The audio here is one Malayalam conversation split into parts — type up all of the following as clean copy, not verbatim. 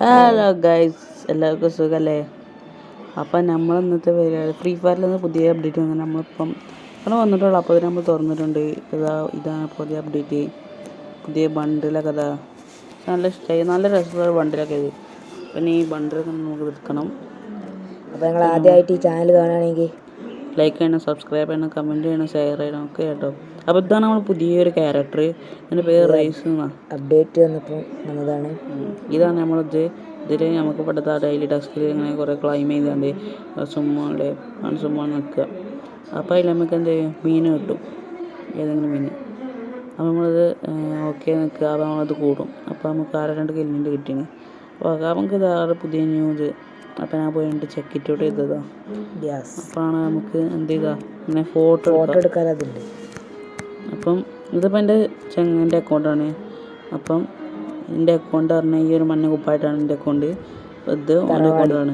ഹലോ ഗൈസ്, എല്ലാവർക്കും സുഖമല്ലേ? അപ്പം നമ്മൾ ഇന്നത്തെ ഫ്രീ ഫയറിൽ നിന്ന് പുതിയ അപ്ഡേറ്റ് വന്നു. നമ്മളിപ്പം വന്നിട്ടുള്ളൂ. അപ്പോൾ നമ്മൾ തുറന്നിട്ടുണ്ട്. ഇതാണ് പുതിയ അപ്ഡേറ്റ്, പുതിയ ബണ്ടിലൊക്കെ നല്ല ഇഷ്ടമായി, നല്ല രസമുള്ള ബണ്ടിലൊക്കെ ഇത്. പിന്നെ ഈ ബണ്ടിലൊക്കെ നമുക്ക് എടുക്കണം. അപ്പോൾ നിങ്ങൾ ആദ്യമായിട്ട് ഈ ചാനൽ കാണുകയാണെങ്കിൽ ലൈക്ക് ചെയ്യണം, സബ്സ്ക്രൈബ് ചെയ്യണം, കമൻറ്റ് ചെയ്യണം, ഷെയർ ചെയ്യണം ഒക്കെ കേട്ടോ. അപ്പോൾ ഇതാണ് നമ്മൾ പുതിയൊരു ക്യാരക്ടർ. ഇതിൻ്റെ പേര് റേസ് എന്നാണ്. അപ്ഡേറ്റ് വന്നതാണ്. ഇതാണ് നമ്മളിത്. ഇതിൽ നമുക്ക് പെട്ട ഡെയിലി ടാസ്കിൽ ഇങ്ങനെ കുറേ ക്ലൈം ചെയ്താണ്ട് സുമ്മാണ്ട് നിൽക്കുക. അപ്പോൾ അതിൽ നമുക്ക് എന്ത് ചെയ്യും, മീൻ കിട്ടും, ഏതെങ്കിലും മീൻ. അപ്പോൾ നമ്മളത് ഓക്കെ നിൽക്കുക. അപ്പോൾ നമ്മളത് കൂടും. അപ്പോൾ നമുക്ക് 2 കില്ലിൻ്റെ കിട്ടീന്. അപ്പോൾ നമുക്ക് ഇതാണ് പുതിയ ന്യൂസ്. അപ്പം ഞാൻ പോയിട്ട് ചെക്ക് ഇറ്റ് ഔട്ട് ചെയ്തതാണ്. അപ്പോഴാണ് നമുക്ക് എന്ത് ചെയ്താൽ ഇങ്ങനെ ഫോട്ടോ എടുക്കാറുണ്ട്. അപ്പം ഇതിപ്പോൾ എൻ്റെ അക്കൗണ്ടാണ്. അപ്പം എൻ്റെ അക്കൗണ്ട് പറഞ്ഞാൽ ഈ ഒരു മഞ്ഞ കുപ്പായിട്ടാണ് എൻ്റെ അക്കൗണ്ട്. ഇത് എൻ്റെ അക്കൗണ്ടാണ്.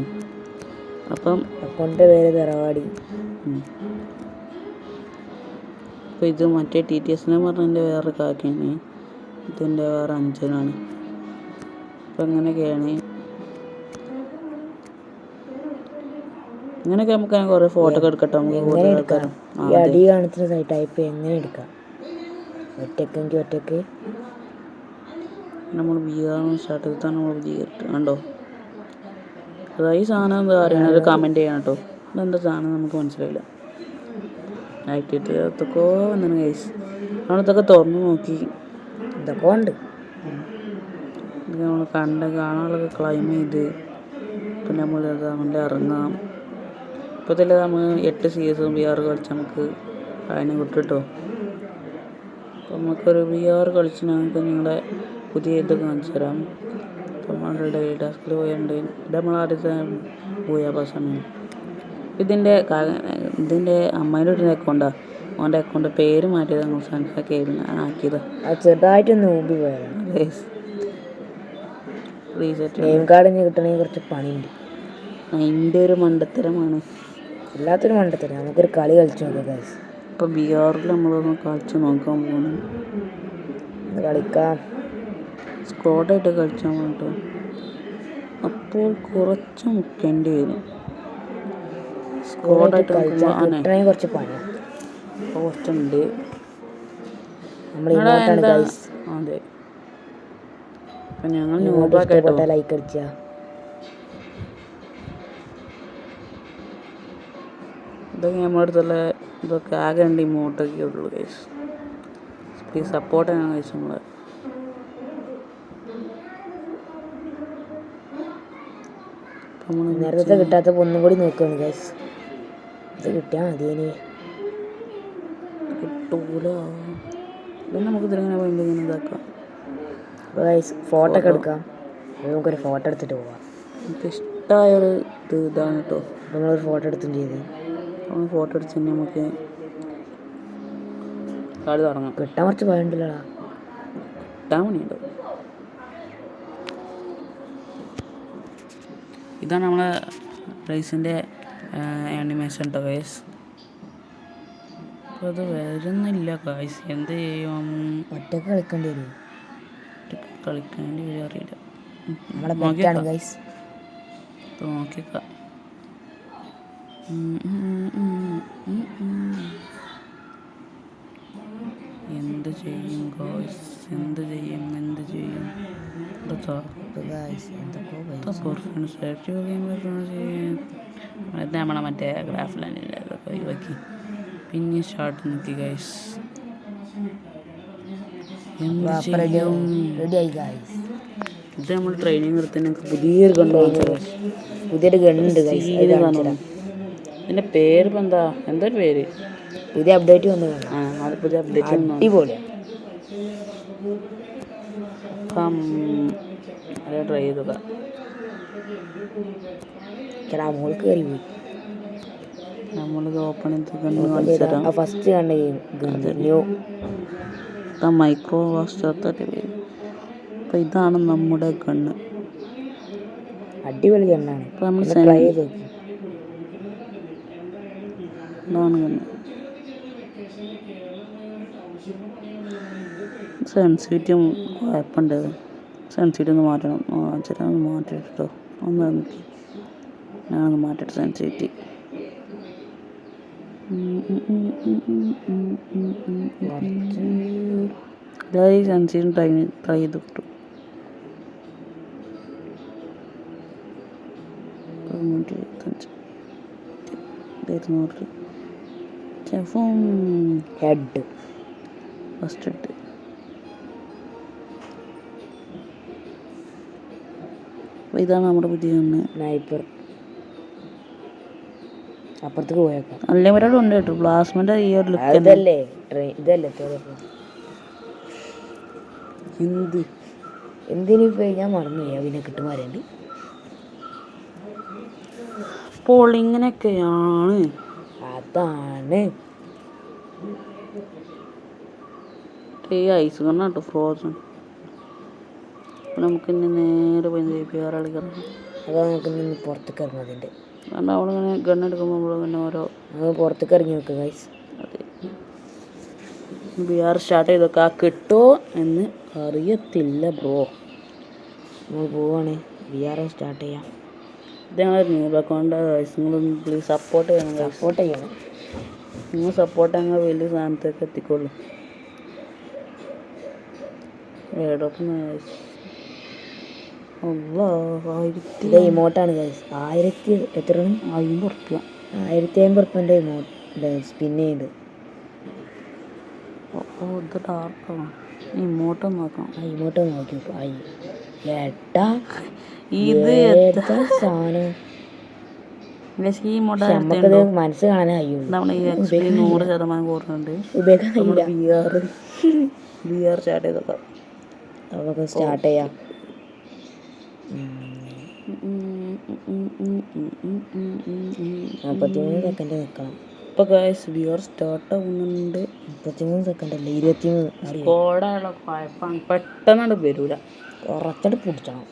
അപ്പം അക്കൗണ്ടിൻ്റെ പേര് തറവാടി. അപ്പോൾ ഇത് മറ്റേ TTS പറഞ്ഞ എൻ്റെ വേറെ കാക്കയാണ്. ഇതിൻ്റെ വേറെ അഞ്ചനാണ്. അപ്പം അങ്ങനെയൊക്കെയാണ്. ഇങ്ങനെയൊക്കെ നമുക്ക് കുറേ ഫോട്ടോ ഒക്കെ എടുക്കട്ടെ. നമുക്ക് അടി കാണിക്കുന്ന സൈറ്റായിപ്പോൾ എങ്ങനെ എടുക്കാം? ഒറ്റക്ക് നമ്മൾ സ്റ്റാർട്ട് ചെയ്തിട്ടാണ് നമ്മൾ കണ്ടോ. അതായത് ഈ സാധനം എന്താ അറിയണത് കമൻറ്റ് ചെയ്യണം കേട്ടോ. ഇതെന്താ സാധനം നമുക്ക് മനസ്സിലായില്ല. ആക്ടിവിറ്റി അതൊക്കെ വന്നാണ് ഗൈസ്. നമ്മളിതൊക്കെ തുറന്നു നോക്കി. ഇതൊക്കെ ഉണ്ട്. ഇത് നമ്മൾ കാണാനുള്ളതൊക്കെ ക്ലൈം ചെയ്ത് പിന്നെ നമ്മൾ അങ്ങോട്ട് ഇറങ്ങാം. ഇപ്പോൾ ഇതിൽ നമ്മൾ 8 CS VR കളിച്ച് നമുക്ക് അതിനെ കിട്ടും. അപ്പോൾ നമുക്കൊരു VR കളിച്ച് ഞങ്ങൾക്ക് നിങ്ങളുടെ പുതിയ ഇത് കാണിച്ചു തരാം. അപ്പോൾ നമ്മളുടെ ഡെയിലി ടാസ്കിൽ പോയിട്ടുണ്ട്. ഇത് നമ്മൾ ആദ്യത്തെ സമയം. ഇതിൻ്റെ അമ്മേൻ്റെ ഒരു അക്കൗണ്ടാണ്. അവൻ്റെ അക്കൗണ്ട് പേര് മാറ്റിയത് നമ്മൾ സൺഫാക്കായിരുന്നു ആക്കിയത്. ചെറുതായിട്ടൊന്ന് ഊമ്പി പോയതാണ്. റീസെറ്റ് നെയിം കാർഡ് കിട്ടണമെങ്കിൽ കുറച്ച് പണിയുണ്ട്. അതിൻ്റെ ഒരു മണ്ടത്തരമാണ്, എല്ലാത്തൊരു മണ്ടത്തരം. നമുക്കൊരു കളി കളിച്ചു നോക്കാം ഗൈസ്. ഇപ്പോൾ VRൽ നമ്മളൊന്ന് കളിച്ച് നോക്കാൻ പോകുന്നു. കളിക്കാം, സ്ക്വാഡായിട്ട് കളിച്ചാൽ കേട്ടോ. അപ്പോൾ കുറച്ച് മുക്കേണ്ടി വരും. സ്ക്വാഡായിട്ട് കളിച്ചാൽ കുറച്ച് പണിയാണ്. അപ്പോൾ കുറച്ചുണ്ട്. അതെ, അപ്പം ഞങ്ങൾ ഇഷ്ടപ്പെട്ട ലൈക്ക് അടിച്ചാൽ ഇതൊക്കെ നമ്മുടെ അടുത്തുള്ള ഇതൊക്കെ ആകെ ഉണ്ട്. ഇമോട്ടൊക്കെ ഉള്ളൂ ഗൈസ്. പ്ലീസ് സപ്പോർട്ട് ചെയ്യണം ഗൈസ്. നമ്മൾ നേരത്തെ കിട്ടാത്തപ്പോൾ ഒന്നും കൂടി നോക്കുകയാണ് ഗൈസ്. ഇത് കിട്ടിയാൽ മതിയേനെ. കിട്ടൂല. ഇതൊന്നും നമുക്ക് ഇതിലിങ്ങനെ വേണ്ടി ഇങ്ങനെ ഇതാക്കാം. അപ്പോൾ ഗൈസ് ഫോട്ടോ ഒക്കെ എടുക്കാം. നമുക്കൊരു ഫോട്ടോ എടുത്തിട്ട് പോവാം. എനിക്ക് ഇഷ്ടമായൊരു ഇതാണ് കേട്ടോ. അപ്പോൾ നമ്മളൊരു ഫോട്ടോ എടുത്തും ചെയ്ത് ഫോട്ടോ അടിച്ച് തന്നെ നമുക്ക് കളി തുടങ്ങാം. കിട്ടാൻ കുറച്ച് ഭയമുണ്ടല്ലോ. കിട്ടാൻ പണിയുണ്ടോ. ഇതാണ് നമ്മളെ റൈസിൻ്റെ ആനിമേഷൻ കേട്ടോ ഗൈസ്. അപ്പോൾ അത് വരുന്നില്ല ഗൈസ്. എന്ത് ചെയ്യും? ഒറ്റക്ക് കളിക്കേണ്ടി വരും. കളിക്കേണ്ടി വരും അറിയില്ല. നമ്മളെ ഗൈസ് നോക്കിക്കാം. എന്ത് ചെയ്യും ഗോയ്സ്? എന്ത് ചെയ്യും? നമ്മളെ മറ്റേ ഗ്രാഫിലല്ല അതൊക്കെ ഒഴിവാക്കി പിന്നെ ഷാർട്ട് നോക്കി ഗൈസ്. ഇത് നമ്മൾ ട്രെയിനിങ് നിർത്തുന്ന പുതിയൊരു ഗണ്ണുണ്ട്. ഇതിൻ്റെ പേര് ഇപ്പം എന്തൊരു പേര്? പുതിയ അപ്ഡേറ്റ് വന്നു. അത് പുതിയ അപ്ഡേറ്റ് അടിപൊളിയാണ്. ട്രൈ ചെയ്തതാ. മോൾ കയറി പോയി. നമ്മളിത് ഓപ്പൺ ചെയ്ത് ഫസ്റ്റ് ന്യൂ മൈക്രോ വാസ്റ്റർ. അപ്പോൾ ഇതാണ് നമ്മുടെ ഗണ്ണ്. അടിപൊളി ഗണ്ണാണ്. ഇപ്പോൾ നമ്മൾ ട്രൈ ചെയ്ത് ഇതാണ് ഗണ്ണ്. സെൻസിറ്റിയും കുഴപ്പമുണ്ട്. സൺസൈറ്റ് ഒന്ന് മാറ്റണം. ചേട്ടാ ഒന്ന് മാറ്റിട്ടോ, ഒന്ന് നോക്കി ഞാനൊന്ന് മാറ്റട്ടെ സൺസൈറ്റ്. ഇതായി സൺസൈറ്റ് ട്രൈ ചെയ്ത് കിട്ടും. ഹെഡ് ഫസ്റ്റ് ഇട്ട് അപ്പോൾ ഇതാണ് നമ്മുടെ പുതിയ ഒന്ന് സ്നൈപ്പർ. അപ്പുറത്തേക്ക് പോയേക്കാം. അൺലിമിറ്റഡ് ഉണ്ട് കേട്ടോ. പ്ലാസ്മൻ്റെ ഈ ഒരു ലുക്ക് ഇതല്ലേ ഇതല്ലേ എന്തിനിപ്പോ ഞാൻ മറന്നു പോയി. പിന്നെ കിട്ടുമാരുണ്ട്. അപ്പോൾ ഇങ്ങനെയൊക്കെയാണ്. അതാണ് ഈ ഐസ് കണ്ണ കേട്ടോ, ഫ്രോസൺ. അപ്പം നമുക്ക് ഇനി നേരെ പോയി വേറെ കളിക്കണം. അപ്പോൾ നമുക്ക് ഇന്ന് പുറത്തേക്ക് ഇറങ്ങും. അതിൻ്റെ കാരണം അവളിങ്ങനെ ഗണ്ണെടുക്കുമ്പോൾ നമ്മളിങ്ങനെ ഓരോ നമ്മൾ പുറത്തേക്ക് ഇറങ്ങി നോക്കുക ഗൈസ്. അതെ, ബിആർ സ്റ്റാർട്ട് ചെയ്തൊക്കെ കിട്ടുമോ എന്ന് അറിയത്തില്ല ബ്രോ. നമ്മൾ പോവാണ്. VR സ്റ്റാർട്ട് ചെയ്യാം. ഇത് ഞങ്ങളൊരു ന്യൂ അക്കൗണ്ട്. നിങ്ങളൊന്ന് പ്ലീസ് സപ്പോർട്ട് ചെയ്യണം. സപ്പോർട്ട് ചെയ്യണം. നിങ്ങൾ സപ്പോർട്ട് ഞങ്ങൾ വലിയ സ്ഥാനത്തേക്ക് എത്തിക്കൊള്ളു. ഇത് ഇമോട്ടാണ് ഗൈസ്. 1000 എത്ര $50. 1500 ഇമോട്ട് സ്പിൻ ചെയ്ത്. ഇത് ഡാർക്കാണ്. ഇമോട്ട് നോക്കാം. ഇമോട്ട് നോക്കി നോക്കാം. ഏട്ടാ ഇത് സാധനം ഈ ഇമോട്ട് നമുക്കത് മനസ്സ് കാണാനേ കഴിയുള്ളൂ. നമ്മുടെ ഈ XP 100% കൂടുന്നുണ്ട്. VR സ്റ്റാർട്ട് ചെയ്തോക്കാം. നമുക്ക് സ്റ്റാർട്ട് ചെയ്യാം. 43 സെക്കൻഡ് നിൽക്കണം. ഇപ്പോൾ ഗൈസ് VR സ്റ്റാർട്ട് ആവുന്നുണ്ട്. 33 സെക്കൻഡ് അല്ല 23. സ്കോഡുള്ള കുഴപ്പമാണ്, പെട്ടെന്നാണ് വരൂല. കുറച്ചടി പിടിച്ചണം.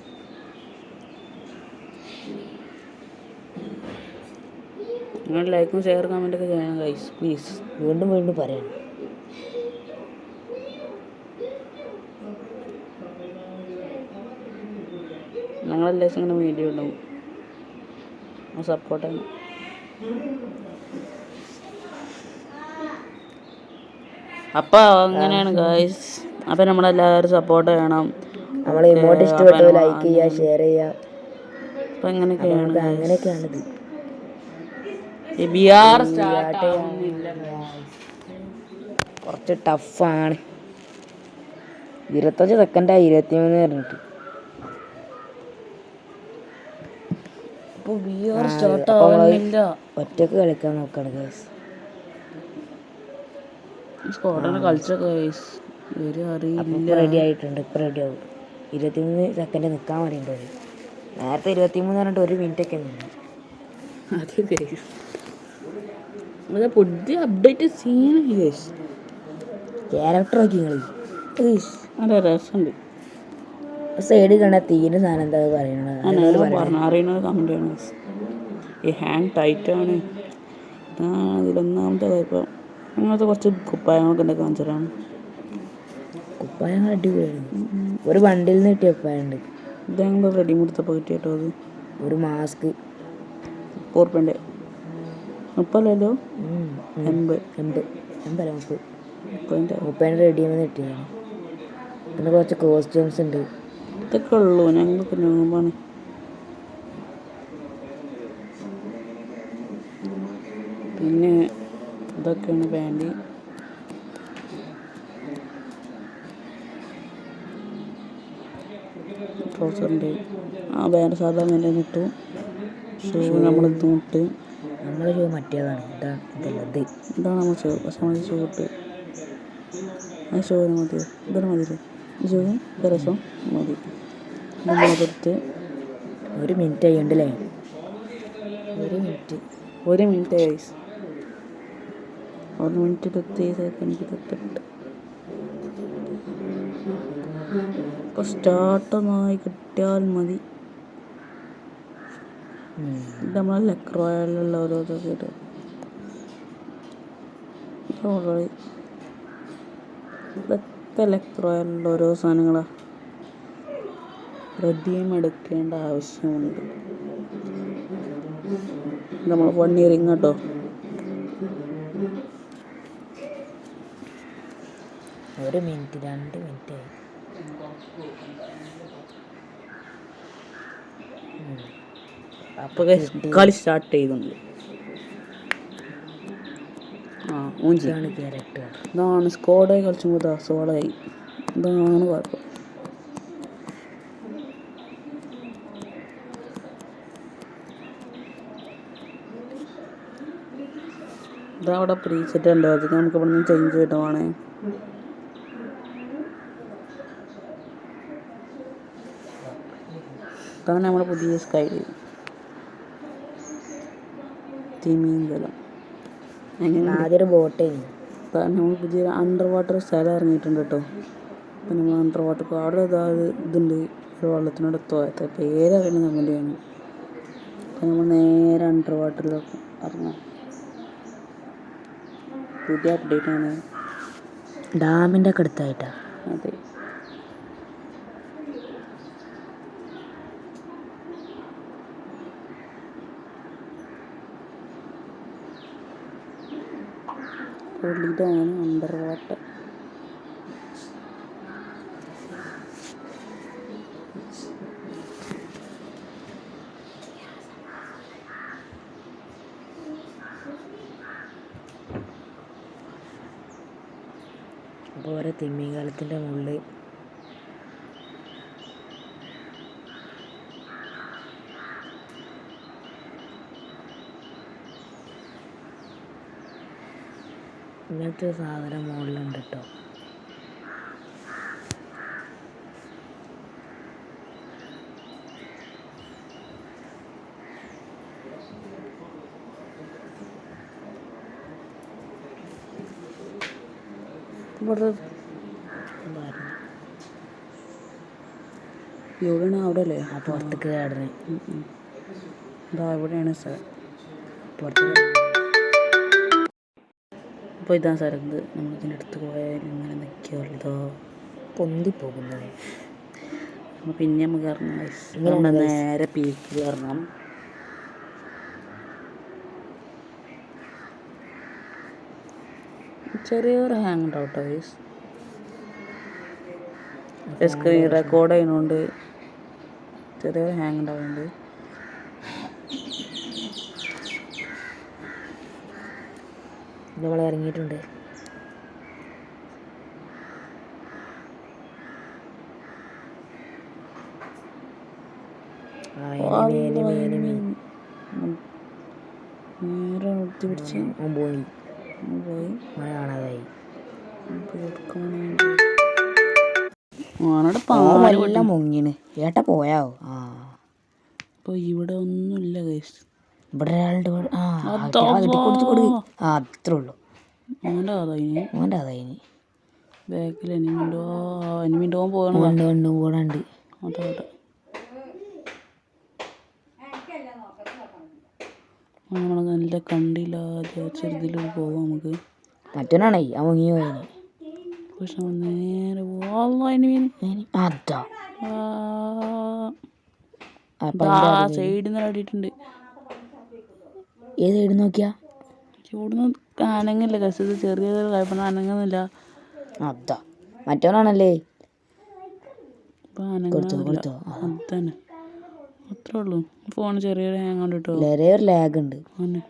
നിങ്ങൾ ലൈക്കും ഷെയർ കമൻറ്റൊക്കെ ചെയ്യണം ഗൈസ് പ്ലീസ്. വീണ്ടും വീണ്ടും പറയണം. ഞങ്ങളെല്ലാം ഇങ്ങനെ വീഡിയോ ഉണ്ടാവും. സപ്പോർട്ട് ചെയ്യണം. അപ്പോൾ അങ്ങനെയാണ് ഗൈസ്. അപ്പം നമ്മളെല്ലാവരും സപ്പോർട്ട് ചെയ്യണം. നമ്മൾ ഇമോട്ട് ഇഷ്ടപ്പെട്ടു ലൈക്ക് ചെയ്യുക, ഷെയർ ചെയ്യുക. അപ്പം അങ്ങനെയൊക്കെയാണ്. അങ്ങനെയൊക്കെയാണിത്. VR സ്റ്റാർട്ട് ആവുന്നില്ല. കുറച്ച് ടഫാണ്. 25 സെക്കൻഡായി 23 പറഞ്ഞിട്ട്. അപ്പോൾ VR സ്റ്റാർട്ട് ആവുന്നില്ല. ഒറ്റക്ക് കളിക്കാൻ നോക്കണം ഗൈസ്. സ്കോഡിനെ കളിച്ചൊക്കെ ഗൈസ് ഇവരും അറിയില്ല. റെഡി ആയിട്ടുണ്ട്. ഇപ്പം റെഡി ആവും. 23 സെക്കൻഡ് നിൽക്കാൻ വേണ്ടിയിട്ട്. നേരത്തെ 23 പറഞ്ഞിട്ട് 1 മിനിറ്റൊക്കെ നിന്നു. അത് ഗൈസ് അതെ, പുതിയ അപ്ഡേറ്റ് സീൻ ഗൈസ്. ക്യാരക്ടർ നോക്കി നിങ്ങൾ. നല്ല രസമുണ്ട്. സൈഡിൽ കണ്ട തീരെ സാധനം എന്താ പറയണത് അറിയണത് കമൻറ്റ് ചെയ്യണം ഗൈസ്. ഈ ഹാൻഡ് ടൈറ്റാണ്. ഇതാണ് അതിലൊന്നാമത്തെ കുഴപ്പം. അങ്ങനത്തെ കുറച്ച് കുപ്പായങ്ങളൊക്കെ എൻ്റെ കാണിച്ചതാണ്. കുപ്പായങ്ങൾ അടിപൊളിയാണ്. ഒരു വണ്ടിയിൽ നിന്ന് കിട്ടിയ കുപ്പായുണ്ട്. ഇത് ഞങ്ങൾ റെഡിമെയ്ഡ് എടുത്തപ്പോൾ കിട്ടിയിട്ടോ. അത് ഒരു മാസ്ക് $4 30 80 റെഡിമെയ്ഡ് കിട്ടിയതാണ്. പിന്നെ കുറച്ച് കോസ്റ്റ്യൂംസ് ഉണ്ട്. ഇതൊക്കെ ഉള്ളൂ. ഞങ്ങൾക്ക് നോമ്പാണ്. പിന്നെ ഇതൊക്കെയാണ് പാൻറ്. ട്രൗസറുണ്ട്. ആ പാൻറ് സാധാരണ എൻ്റെ ഇട്ടു. ഷൂ നമ്മളിത് ഇട്ട്. നമ്മുടെ ഷൂ മറ്റേതാണ്. ഇതാണ് നമ്മൾ ഷൂ. പക്ഷെ നമ്മൾ ഷൂ ഇട്ട് ആ ഷൂവിന് മതി. ഇതൊരു മതി. ഈ ഷൂ ഇത് രസം മതി. നമ്മളതെടുത്ത് 1 മിനിറ്റ് ആയിണ്ടല്ലേ. 1 മിനിറ്റ് ഗൈസ്. 1 minute 20 second 28. ഇപ്പോൾ സ്റ്റാർട്ടൊന്നായി കിട്ടിയാൽ മതി. ഇത് നമ്മളെ ലെക്രോയിലുള്ള ഓരോ ഇതൊക്കെ ഇട്ട് ഓൾറെഡി ഇതൊക്കെ ലെക്രോയിലുള്ള ഓരോ സാധനങ്ങളാണ്. റെഡീം എടുക്കേണ്ട ആവശ്യമുണ്ട്. നമ്മൾ 1 ഇയർ കേട്ടോ. ഒരു മിനിറ്റ് 2 മിനിറ്റ് ആയി. അപ്പോൾ കളി സ്റ്റാർട്ട് ചെയ്തുണ്ട്. ഊഞ്ചി ക്യാരക്ടർ ഇതാണ് സ്കോഡായി കളിച്ചുമ്പോൾ ദാസോളായി. ഇതാണ് കുഴപ്പം. ഇതവിടെ പ്രീസെറ്റ് ഉണ്ടോ? അതൊക്കെ നമുക്ക് ഇവിടെ നിന്ന് ചേഞ്ച് ചെയ്തിട്ടുമാണ്. ഇതാണ് നമ്മുടെ പുതിയ സ്കൈ തിമിംഗലം. ആദ്യം ബോട്ടേ നമ്മൾ പുതിയ അണ്ടർ വാട്ടർ സ്ഥലം ഇറങ്ങിയിട്ടുണ്ട് കേട്ടോ. അപ്പം നമ്മൾ അണ്ടർ വാട്ടർ അവിടെ ഇതുണ്ട്, ഒരു വെള്ളത്തിനോട് എത്താത്ത പേരറിയണ കമ്പനിയാണ്. അപ്പം നമ്മൾ നേരെ അണ്ടർ വാട്ടറിലൊക്കെ ഇറങ്ങാം. പുതിയ അപ്ഡേറ്റ് ആണ്. ഡാമിൻ്റെ ഒക്കെ അടുത്തായിട്ടാണ്. അതെ. ഇതാണ് അണ്ടർ വാട്ടർ. അപ്പോൾ ഓരോ തിമിംഗലത്തിൻ്റെ മുകളിൽ ഇങ്ങനത്തെ സാധനം മുകളിലുണ്ട് കേട്ടോ. എവിടെയാണ്? അവിടെ അല്ലേ? ആ പുറത്തേക്ക് കയറുന്നത്. ഇതാ എവിടെയാണ് സാർ? പുറത്ത് അപ്പോൾ ഇതാ സാർ, ഇത് നമ്മളിതിൻ്റെ അടുത്ത് പോയാൽ ഇങ്ങനെ നിൽക്കുമല്ലോ, പൊന്തിപ്പോകുന്നത്. അപ്പോൾ പിന്നെ നമുക്ക് ഇറങ്ങാം. നേരെ പീക്കിൽ ഇറങ്ങാം. ചെറിയൊരു ഹാങ് ഉണ്ടാവും കേട്ടോ ഗൈസ്. സ്ക്രീൻ റെക്കോർഡ് ചെയ്യുന്നതുകൊണ്ട് ചെറിയൊരു ഹാങ് ഉണ്ടാവുന്നുണ്ട്. നമ്മൾ ഇറങ്ങിയിട്ടുണ്ട്. നേരെ നിർത്തി പിടിച്ച് പോയി കാണാതായി. എല്ലാം മുങ്ങിന്. ഏട്ട പോയാവോ? അപ്പോൾ ഇവിടെ ഒന്നുമില്ല ഗൈസ്. ഇവിടെ ഒരാളുടെ അത്രേ ഉള്ളൂ. അവൻ്റെ അതായിന് ബാക്കിൽ എനിമിൻ്റെ പോകണം. കൂടാണ്ട് അതവിടെ നമ്മൾ നല്ല കണ്ടില്ല ചെറുതിൽ പോവാം നമുക്ക്. മറ്റവനാണേ ആ മുങ്ങി പോയതിന്. പക്ഷെ നേരെ സൈഡിൽ നിന്ന് അടിയിട്ടുണ്ട്. ഏത് സൈഡിൽ നോക്കിയാ? ഇവിടുന്ന് അനങ്ങില്ല കസത്, ചെറിയ കഴിപ്പണ അനങ്ങുന്നില്ല. അതാ മറ്റവനാണല്ലേ. അപ്പം അനങ്ങുന്നില്ല. അതന്നെ അത്രേ ഉള്ളൂ. ഫോൺ ചെറിയൊരു ഹാങ് ഉണ്ട് കേട്ടോ. ചെറിയൊരു ലാഗ് ഉണ്ട്. അങ്ങനെ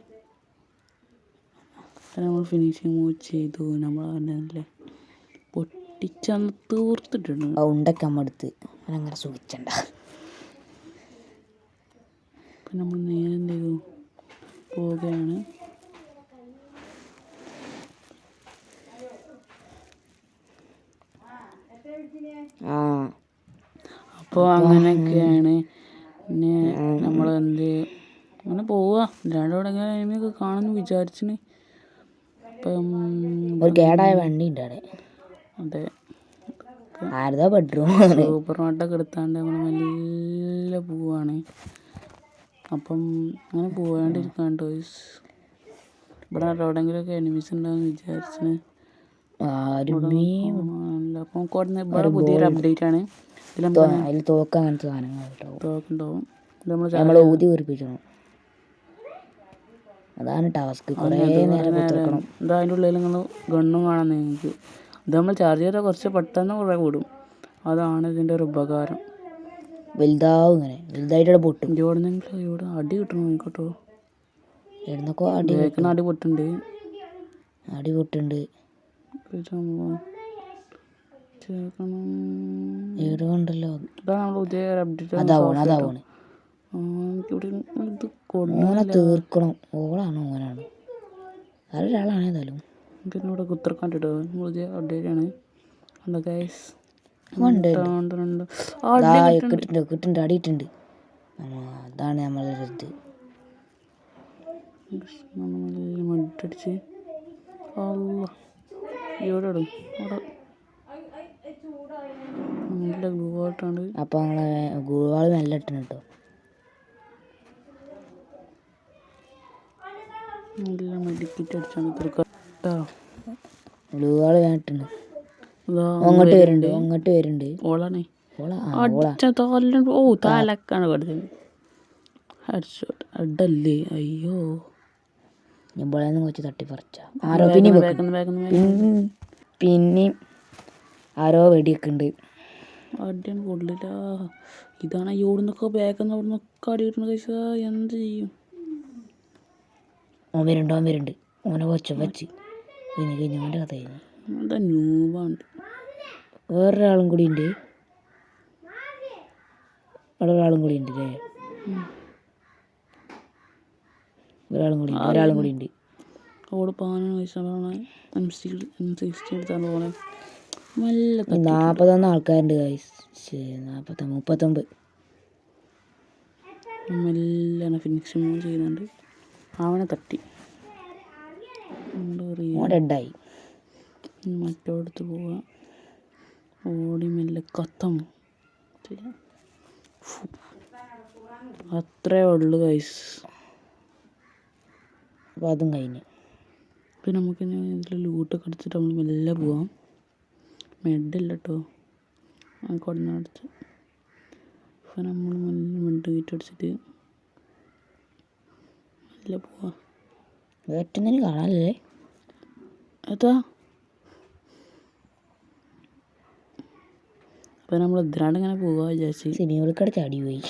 നമ്മൾ ഫിനിഷിങ് മൂവ് ചെയ്തു. നമ്മൾ തന്നെ പൊട്ടിച്ചന്ന് തീർത്തിട്ടുണ്ട്. ഉണ്ടൊക്കെ അമ്മ എടുത്ത് അങ്ങനെ സൂക്ഷിച്ചണ്ട. അപ്പം നമ്മൾ നേരെ എന്ത് ചെയ്തു പോവുകയാണ്. അപ്പോൾ അങ്ങനെയൊക്കെയാണ്. പിന്നെ നമ്മൾ എന്ത് അങ്ങനെ പോവുക. രണ്ടോടെ എങ്ങനെ എനിമിയൊക്കെ കാണുമെന്ന് വിചാരിച്ചിന്. അപ്പം ഒരു കേടായ വണ്ടി ഉണ്ട് അവിടെ. അതെ, ആരതാ ബെഡ്റൂം സൂപ്പർ മാർട്ടൊക്കെ എടുത്താണ്ട് നമ്മൾ നല്ല പോവാണ്. അപ്പം അങ്ങനെ പോകാണ്ടിരിക്കാൻ ടോയ്സ് ഇവിടെ എവിടെയെങ്കിലുമൊക്കെ എനിമീസ് ഉണ്ടാകുമെന്ന് വിചാരിച്ചിന്. അപ്പം ഇവിടെ പുതിയൊരു അപ്ഡേറ്റ് ആണ്. ഇതിൽ നമുക്ക് അതിൽ തോക്ക് അങ്ങനത്തെ സാധനങ്ങൾ ഉണ്ടാവും. തോക്കുണ്ടാവും. ഇത് നമ്മൾ നമ്മൾ ഊതി വീർപ്പിക്കണം. അതാണ് ടാസ്ക്. കുറേ നേരം കുത്തിറക്കണം. ഇത് അതിൻ്റെ ഉള്ളിൽ നിങ്ങൾ ഗണ്ണും കാണാൻ നിങ്ങൾക്ക്. ഇത് നമ്മൾ ചാർജ് ചെയ്താൽ കുറച്ച് പെട്ടെന്ന് കുറേ കൂടും. അതാണ് ഇതിൻ്റെ ഒരു ഉപകാരം. വലുതാവും ഇങ്ങനെ വലുതായിട്ട് പൊട്ടും. ഇവിടെ അടി കിട്ടണം നിങ്ങൾക്ക് കേട്ടോ. എവിടുന്നൊക്കെ അടി പൊട്ടുണ്ട്. അടി പൊട്ടുണ്ട്. ഇവിടെ ഉണ്ടല്ലോ. ഇതാണ് നമ്മൾ പുതിയ അപ്ഡേറ്റ്. അതാവണം ഓനെ തീർക്കണം. ഓളാണോ ഓനാണ് അതൊരാളാണ് ഏതായാലും. ഇവിടെ കുത്തിറക്കാൻ കേട്ടോ. പുതിയ അപ്ഡേറ്റ് ആണ്. കിട്ടുന്നുണ്ട് അടിയിട്ടുണ്ട്. അതാണ് നമ്മളെ ഇത്. മട്ടടിച്ച് ഇവിടെ ഇടും. നല്ല ഗ്ലൂവായിട്ടാണ്. അപ്പോൾ നമ്മളെ ഗ്ലൂവാൾ നല്ല ഇട്ടുണ്ട് കേട്ടോ. നല്ല മെഡിക്കറ്റ് അടിച്ചാണ് തീർക്കാ. ഗ്ലൂവാൾ വേണ്ടിട്ടുണ്ട്. അങ്ങോട്ട് വരുന്നുണ്ട്. ഓളാണേ തലക്കാണ് പഠിച്ചത്. ഹെഡ്ഷോട്ട് അഡല്ലേ. അയ്യോ ഞമ്മളെന്ന് കുറച്ച് തട്ടിപ്പറിച്ച ആരോ പിന്നെ ആരോ വെടിയൊക്കെയുണ്ട്. അടിയാണ് കൊള്ളില്ല. ഇതാണ് ഇവിടുന്നൊക്കെ ബാക്കിൽ അവിടെ നിന്നൊക്കെ അടി കിട്ടുന്ന കഴിച്ച എന്ത് ചെയ്യും. ഓൻ വരുന്നുണ്ട്. ഓനെ വെച്ച് കഴിഞ്ഞ ഓൻ്റെ കഥ കഴിഞ്ഞു. എന്താ ന്യൂബാണ്ട്. വേറൊരാളും കൂടി ഉണ്ട്. അവിടെ ഒരാളും കൂടി ഉണ്ട് അല്ലേ. ഒരാളും കൂടി ഉണ്ട്. അവിടെ 15 വയസ്സാണ്. M60 എടുത്താണ് പോണേ. 41 ആൾക്കാരുണ്ട്. 39 മെല്ലാണ് ഫിനിഷിങ് ചെയ്യുന്നുണ്ട്. അവനെ തട്ടി ഡെഡായി. മറ്റോടത്ത് പോവാ. ഓടി മെല്ലെ കത്തം. അത്രേ ഉള്ളു ഗൈസ്. അപ്പോൾ അതും കഴിഞ്ഞു. പിന്നെ നമുക്ക് ഇതിൽ ലൂട്ടൊക്കെ അടിച്ചിട്ട് നമ്മൾ മെല്ലെ പോവാം. മെഡില്ല കേട്ടോ. കൊടുന്നടിച്ച് അപ്പോൾ നമ്മൾ മെഡ് വീട്ടടിച്ചിട്ട് മെല്ലെ പോവാം. വേറ്റുന്നതിന് കാണാനല്ലേ അതാ. അപ്പോൾ നമ്മൾ ഇതിനാണ്ട് ഇങ്ങനെ പോവാ വിചാരിച്ച്. സിനിമകൾക്കടെ ചാടി പോയി.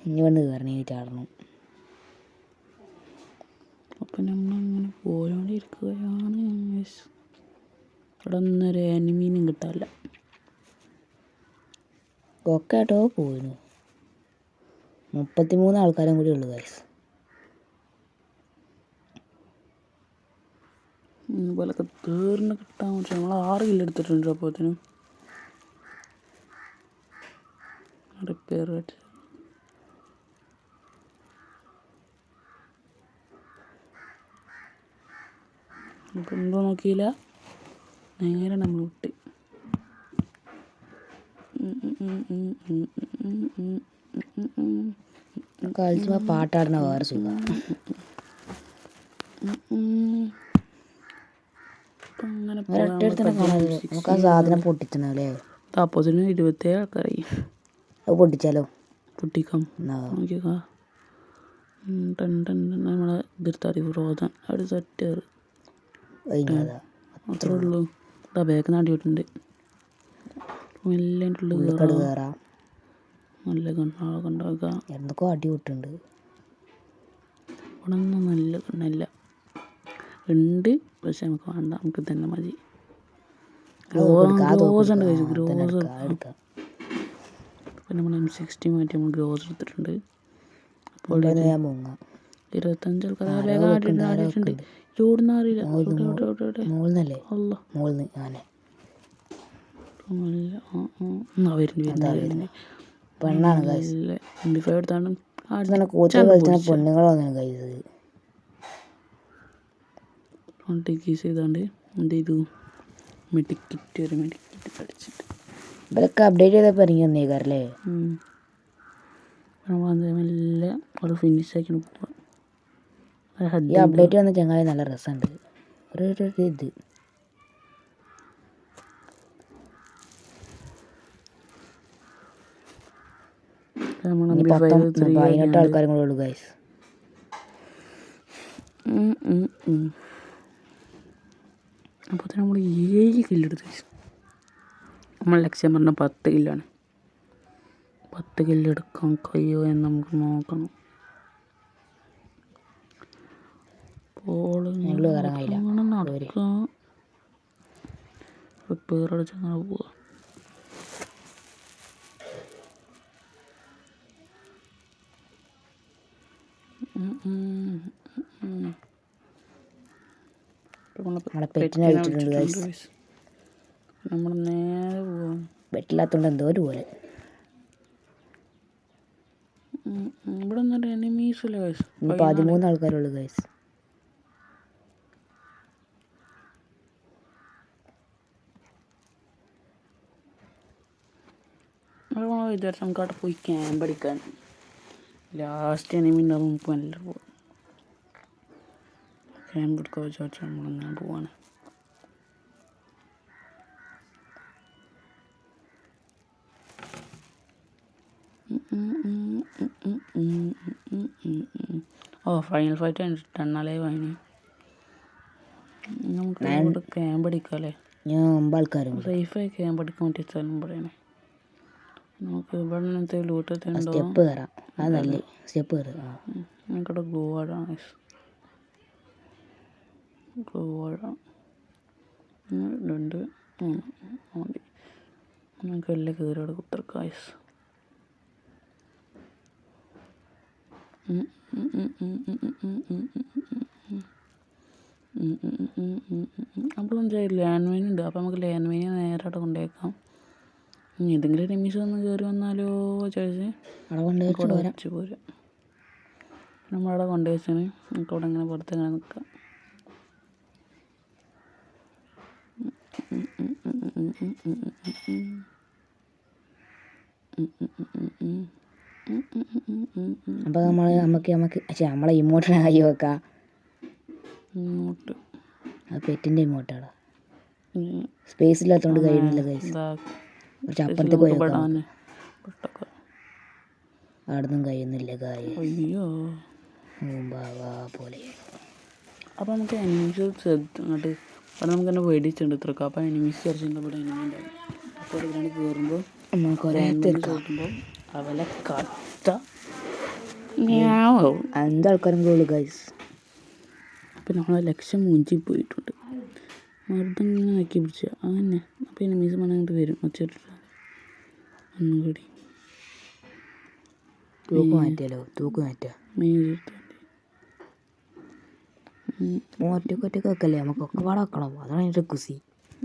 ഇനി വന്ന് കയറണി ചാടണം. അപ്പം നമ്മളങ്ങനെ പോയോണ്ടിരിക്കുകയാണ്. ഇവിടെ ഒന്നൊരു എനിമീനും കിട്ടാനില്ല. കൊക്കാട്ടോ പോയിരുന്നു. 33 ആൾക്കാരും കൂടി ഉള്ളു ഗൈസ്. ഇതുപോലൊക്കെ തീർന്ന് കിട്ടാൻ പക്ഷേ നമ്മൾ 6 കിലോ എടുത്തിട്ടുണ്ട്. അപ്പോഴത്തേനും റിപ്പയർ ആയിട്ട് ഇപ്പം എന്തോ നോക്കിയില്ല. നേരെ നമ്മൾ വിട്ട്. കളിച്ച് പാട്ടാടുന്ന വേറെ സുഖം. നമുക്ക് ആ സാധനം പൊട്ടിച്ചണല്ലേ. അപ്പോഴത്തേനും 27 ആൾക്കാരായി. അത് പൊട്ടിച്ചാലോ? പൊട്ടിക്കാം. നോക്കിയേക്കാ. നമ്മളെ ഇതിർത്താതി റോദൻ അവിടെ സെറ്റ് അത്രേ ഉള്ളൂ. ബാക്ക് നാട്ടിയിട്ടുണ്ട്. മെല്ലെ കയറാം. നല്ല കണ്ണാളൊക്കെ ഉണ്ടാക്കുക. എന്തൊക്കെ അടി വിട്ടുണ്ട്. ഇവിടെ ഒന്നും നല്ല കണ്ണല്ല ഉണ്ട്. പക്ഷെ നമുക്ക് വേണ്ട. നമുക്ക് തന്നെ മതി. ഗ്രോസ് ഉണ്ട് കഴിച്ചു. ഗ്രോസ് പിന്നെ നമ്മൾ M60 മാറ്റി നമ്മൾ ഗ്രോസ് എടുത്തിട്ടുണ്ട്. അപ്പോൾ 25 ആൾക്കാർ വേഗം ആടിയിട്ടുണ്ട്. ഇവിടുന്ന് അറിയില്ല. പെണ്ണാണ് പെണ്ണുങ്ങളാണ് കഴിച്ചത്. കേസ് ചെയ്താണ്ട് എന്ത് ചെയ്തു. മെഡിക്കറ്റ് അടിച്ചിട്ട് ഇവരൊക്കെ അപ്ഡേറ്റ് ചെയ്തപ്പോൾ ഇറങ്ങി വന്നേക്കാറല്ലേ. മെല്ലെ അവിടെ ഫിനിഷ് ആക്കി പോവാം. ഈ അപ്ഡേറ്റ് വന്ന ചങ്ങായി നല്ല രസമുണ്ട്. ഒരു ഇത് ഇനി 18 ആൾക്കാരും കൂടെ ഉള്ളൂ ഗൈസ്. അപ്പോൾ തന്നെ നമ്മൾ 7 കില്ലെടുത്ത്. നമ്മൾ ലക്ഷ്യം പറഞ്ഞ 10 കില്ലാണ്. 10 കില്ലെടുക്കാൻ കഴിയുമോ എന്ന് നമുക്ക് നോക്കണം. നടക്കാം. റിപ്പയർ അടിച്ചങ്ങനെ പോവാ. നമ്മൾ നേരെ പോവാം. ബെറ്റില്ലാത്തോണ്ട് എന്തോ ഒരു പോലെ. ഇവിടെ ഒന്നും എനിമീസ് ഇല്ല ഗൈസ്. 13 ആൾക്കാരുള്ളൂ ഗൈസ്. വിചാരിച്ചു നമുക്ക് അവിടെ പോയി ക്യാമ്പ് അടിക്കാൻ. ലാസ്റ്റ് എനിമി ഉണ്ടാവും. നമുക്ക് നല്ല പോവാം. ക്യാമ്പ് എടുക്കാൻ വിചാരിച്ചാൽ നമ്മളങ്ങനെ പോവാണ്. ഫൈനൽ ഫൈറ്റ് 10 ലൈവ് ആയിന്. നമുക്ക് ക്യാമ്പ് അടിക്കാല്ലേ. ഞാൻ 9 ആൾക്കാരും സേഫായി ക്യാമ്പ് അടിക്കാൻ പറ്റിയ സ്ഥലം പറയണേ. നമുക്ക് ഇവിടെ നിന്നത്തെ ലൂട്ടത്തെ ഉണ്ടോ? സ്റ്റെപ്പ് കയറാം. അതല്ലേ സ്റ്റെപ്പ് കയറാം. നമുക്കിവിടെ ഗ്ലൂ വാഴാണ്. ഗ്ലൂ വാഴ 2 3 മതി. നമുക്ക് എല്ലാം കയറി അവിടെ കുത്തിറക്കായസ്. അപ്പോൾ ലാൻഡ് മൈൻ ഉണ്ട്. അപ്പോൾ നമുക്ക് ലാൻഡ് മൈനെ നേരെ അവിടെ കൊണ്ടുപോയേക്കാം. ഏതെങ്കിലും എനിമീസ് വന്ന് കയറി വന്നാലോ ചോദിച്ച് അവിടെ വെച്ച് പോരാം. നമ്മളവിടെ കൊണ്ടുവച്ചാണ്. നമുക്ക് അവിടെ ഇങ്ങനെ പുറത്ത് ഇങ്ങനെ നിൽക്കാം. അപ്പോൾ നമ്മളെ ഇമോട്ടിനെ കൈ വെക്കാം. ഇങ്ങോട്ട് അത് പെറ്റിൻ്റെ ഇമോട്ടാണ്. സ്പേസ് ഇല്ലാത്തതുകൊണ്ട് കഴിയുന്നില്ല ഗൈസ്. കുറച്ച് അപ്പുറത്തേക്ക് പോയി അവിടെ നിന്നും കഴിയുന്നില്ല ഗായ. അയ്യോ പോലെ. അപ്പോൾ നമുക്ക് എനിമീസ് അങ്ങോട്ട് അവിടെ നമുക്ക് തന്നെ വെടിച്ചുണ്ട് ഇത്രയൊക്കെ. അപ്പോൾ എനിമീസ് കുറച്ചുണ്ട്. ഇവിടെ എനിമി ഉണ്ടാവും. അപ്പോൾ ഇവിടെ കയറുമ്പോൾ നമുക്ക് കയറുമ്പോൾ അവലെ കത്ത 5 ആൾക്കാരും കൂടെ ഗൈസ്. അപ്പോൾ നമ്മളെ ലക്ഷ്യം മുഞ്ചി പോയിട്ടുണ്ട്. മർദ്ദം ഇങ്ങനെ ആക്കി പിടിച്ച അങ്ങനെ. അപ്പോൾ എനിമീസ് മണങ്ങോട്ട് വരും. ഒച്ചിട്ടിട്ട് ഒന്നുകൂടി തൂക്ക് മാറ്റാം. ഒറ്റക്ക് വെക്കല്ലേ, നമുക്ക് ഒക്കെ പാടെ വെക്കണം. അതാണ് എൻ്റെ കുസി.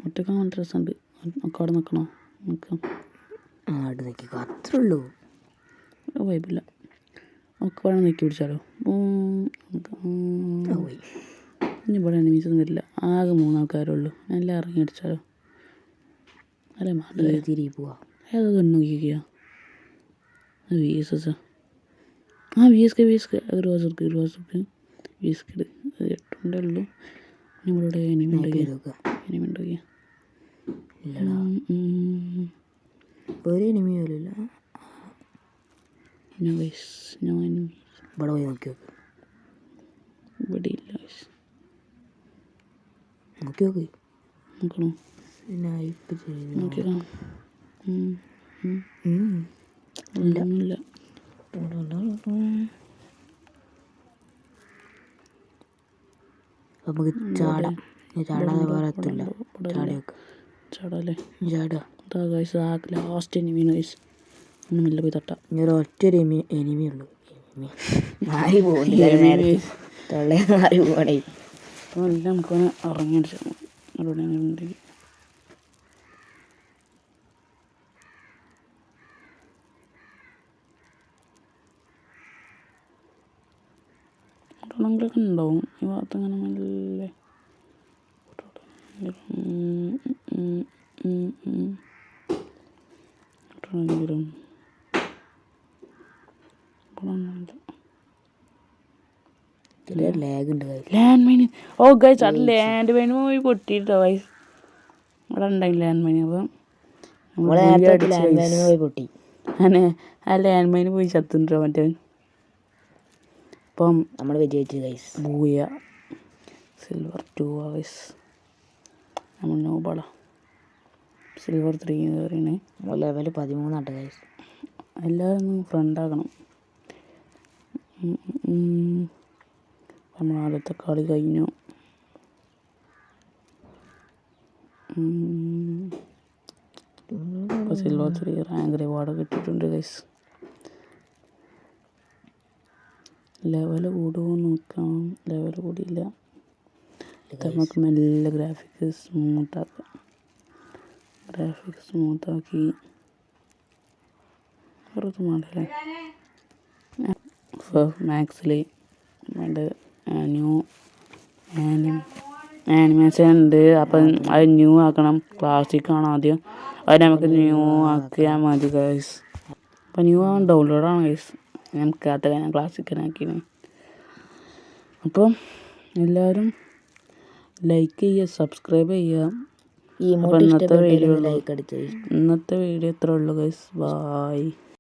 ഒറ്റക്ക് നല്ല രസമുണ്ട്. ഒക്കെ അവിടെ നിൽക്കണോ? നിൽക്കാം. അവിടെ നിൽക്കുക, അത്രേ ഉള്ളൂ. വൈബില്ല. ഒക്കെ വേണം നീക്കി പിടിച്ചാലോ. ഇനി ഇവിടെ എനിമീസ് ഒന്നും വരില്ല. ആകെ 3 ആൾക്കാരുള്ളൂ. എല്ലാം ഇറങ്ങി അടിച്ചാലോ. അല്ലേ മാറി തിരികെ പോവാം. ഏതോ നോക്കിക്കുക. VSS VSK അത് റോസർക്ക് VSK 8 ഉള്ളൂ. നമ്മളിവിടെ എനിമി ഉണ്ടാക്കിയ ഒരു എനിമിയല്ല. ഇവിടെ പോയി നോക്കി ഇവിടെ ഇല്ല. നോക്കണോ? നോക്കിയതാ. ഇല്ല. നമുക്ക് ചാടാതെ വേറെ എത്തില്ല. ചാടല്ലേ? ലാസ്റ്റ് എനിമി ഒന്നുമില്ല. പോയി തട്ടാം. ഇനി ഒറ്റ എനിമി ഉള്ളൂ. മാറി പോകുന്നില്ല. തൊള്ളേ മാറി പോകണേ. അപ്പോൾ എല്ലാം നമുക്കവനെ ഇറങ്ങിയടിച്ചു. അവിടെ ഉണ്ടെങ്കിൽ ഒരെണ്ണങ്ങളൊക്കെ ഉണ്ടാവും ഈ ഭാഗത്ത്. അങ്ങനെ മെല്ലെ ലാൻഡ് മൈൻ. ഓ ഗൈസ്, അത് ലാൻഡ് മൈൻ പോയി പൊട്ടിയിട്ടോ ഗൈസ്. അവിടെ ഉണ്ടായി ലാൻഡ് മൈൻ. അപ്പം പൊട്ടി. അങ്ങനെ ആ ലാൻഡ് മൈന് പോയി ചത്തുണ്ടോ മറ്റേ. അപ്പം നമ്മൾ വിജയിച്ചു ഗൈസ്. ബൂയ സിൽവർ 2 hours നമ്മൾ നോബാള. സിൽവർ 3 കയറിയാണ്. നമ്മൾ ലെവൽ 13 ഗൈസ്. എല്ലാവരും ഫ്രണ്ടാക്കണം. നമ്മൾ ആദ്യത്തെ കളി കഴിഞ്ഞു. ഇപ്പോൾ സിൽവർ 3 റാങ്ക് റിവാർഡ് കിട്ടിയിട്ടുണ്ട് ഗൈസ്. ലെവൽ കൂടുമോ നോക്കാം. ലെവൽ കൂടിയില്ല. നമുക്ക് മെല്ലെ ഗ്രാഫിക്സ് സ്മൂത്താക്കാം. സ്മൂത്താക്കി വെറുതെ മാടല്ലേ മാക്സിൽ വേണ്ട ന്യൂ ആനിമേഷൻ ഉണ്ട്. അപ്പം അത് ന്യൂ ആക്കണം. ക്ലാസിക് ആണ് ആദ്യം. അത് നമുക്ക് ന്യൂ ആക്കിയാൽ മതി ഗൈസ്. അപ്പം ന്യൂ ആവാൻ ഡൗൺലോഡാണ് ഗൈസ്. നമുക്കകത്ത് ഞാൻ ക്ലാസിക്കനാക്കിന്. അപ്പം എല്ലാവരും ലൈക്ക് ചെയ്യുക, സബ്സ്ക്രൈബ് ചെയ്യുക. ഈ അപ്പോൾ ഇന്നത്തെ വീഡിയോ ലൈക്ക് അടിച്ചു. ഇത്ര ഉള്ളൂ ഗൈസ്. ബായ്.